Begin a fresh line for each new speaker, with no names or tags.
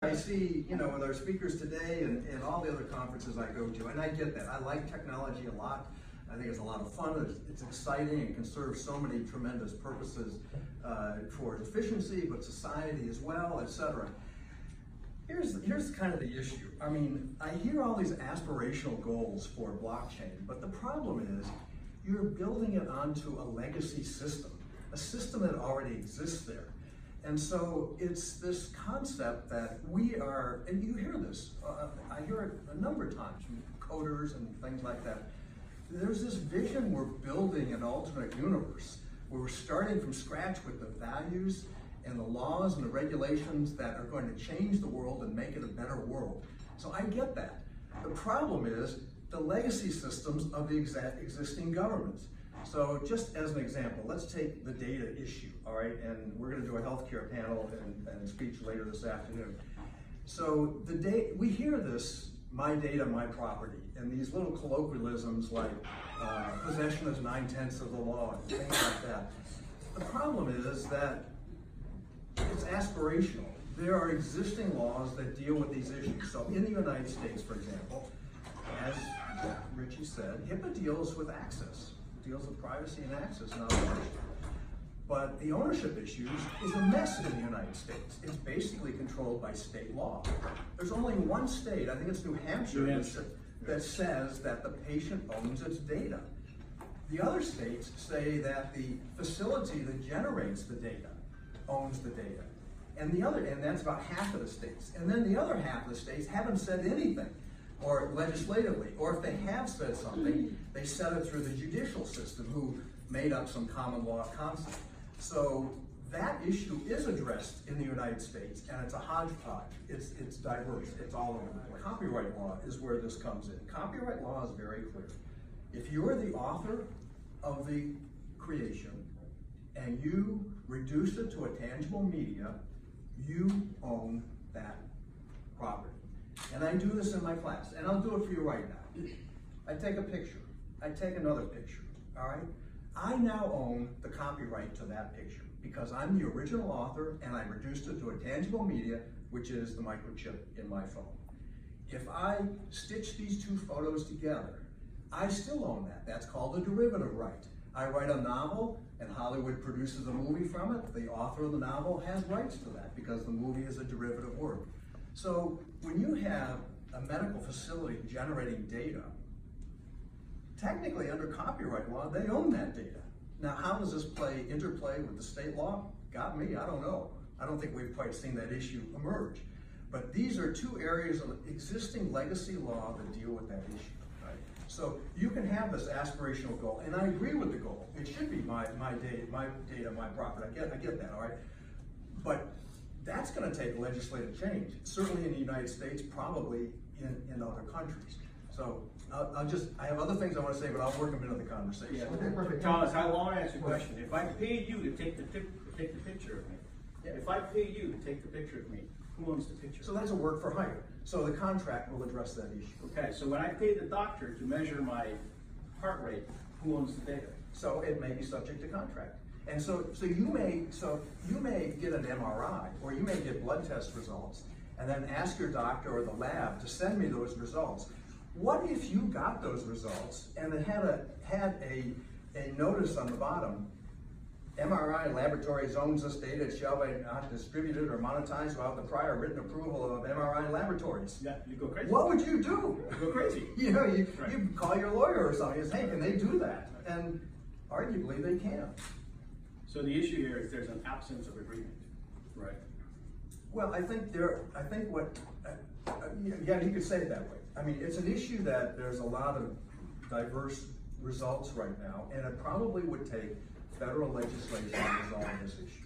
I see, you know, with our speakers today and all the other conferences I go to, and I get that. I like technology a lot. I think it's a lot of fun. It's exciting and can serve so many tremendous purposes for efficiency, but society as well, etc. Here's kind of the issue. I mean, I hear all these aspirational goals for blockchain, but the problem is you're building it onto a legacy system, a system that already exists there. And so it's this concept that we are, and you hear this, I hear it a number of times from coders and things like that. There's this vision we're building an alternate universe where we're starting from scratch with the values and the laws and the regulations that are going to change the world and make it a better world. So I get that. The problem is the legacy systems of the existing governments. So just as an example, let's take the data issue, all right? And we're going to do a healthcare panel and speech later this afternoon. So we hear this, my data, my property, and these little colloquialisms like possession is 9/10 of the law and things like that. The problem is that it's aspirational. There are existing laws that deal with these issues. So in the United States, for example, as Richie said, HIPAA deals with access. Deals with privacy and access, not ownership. But the ownership issues is a mess in the United States. It's basically controlled by state law. There's only one state, I think it's New Hampshire, that says that the patient owns its data. The other states say that the facility that generates the data owns the data. And that's about half of the states. And then the other half of the states haven't said anything, or legislatively, or if they have said something, they said it through the judicial system who made up some common law concept. So that issue is addressed in the United States, and it's a hodgepodge. It's diverse, it's all over the place. Copyright law is where this comes in. Copyright law is very clear. If you're the author of the creation and you reduce it to a tangible media, you own that property. And I do this in my class, and I'll do it for you right now. I take a picture, I take another picture, all right? I now own the copyright to that picture because I'm the original author and I reduced it to a tangible media, which is the microchip in my phone. If I stitch these two photos together, I still own that. That's called a derivative right. I write a novel and Hollywood produces a movie from it. The author of the novel has rights to that because the movie is a derivative work. So when you have a medical facility generating data, technically under copyright law, they own that data. Now, how does this interplay with the state law? Got me, I don't know. I don't think we've quite seen that issue emerge. But these are two areas of existing legacy law that deal with that issue. Right? So you can have this aspirational goal, and I agree with the goal. It should be my data, my property. I get that, all right? But that's going to take legislative change, certainly in the United States, probably in other countries. So I have other things I want to say, but I'll work them into the conversation.
Yeah. Okay, perfect. Thomas, I want to ask you a question. If I paid you to take the picture of me, if I pay you to take the picture of me, who owns the picture?
So that's a work for hire. So the contract will address that issue.
Okay, so when I pay the doctor to measure my heart rate, who owns the data?
So it may be subject to contract. And so you may get an MRI or you may get blood test results and then ask your doctor or the lab to send me those results. What if you got those results and it had a notice on the bottom, MRI laboratories owns this data, it shall be not distributed or monetized without the prior written approval of MRI laboratories.
Yeah, you go crazy.
What would you do?
You go crazy.
You know, you call your lawyer or something and say, hey, can they do that? And arguably they can.
So the issue here is there's an absence of agreement, right?
Well, I think yeah, you could say it that way. I mean, it's an issue that there's a lot of diverse results right now, and it probably would take federal legislation to resolve this issue.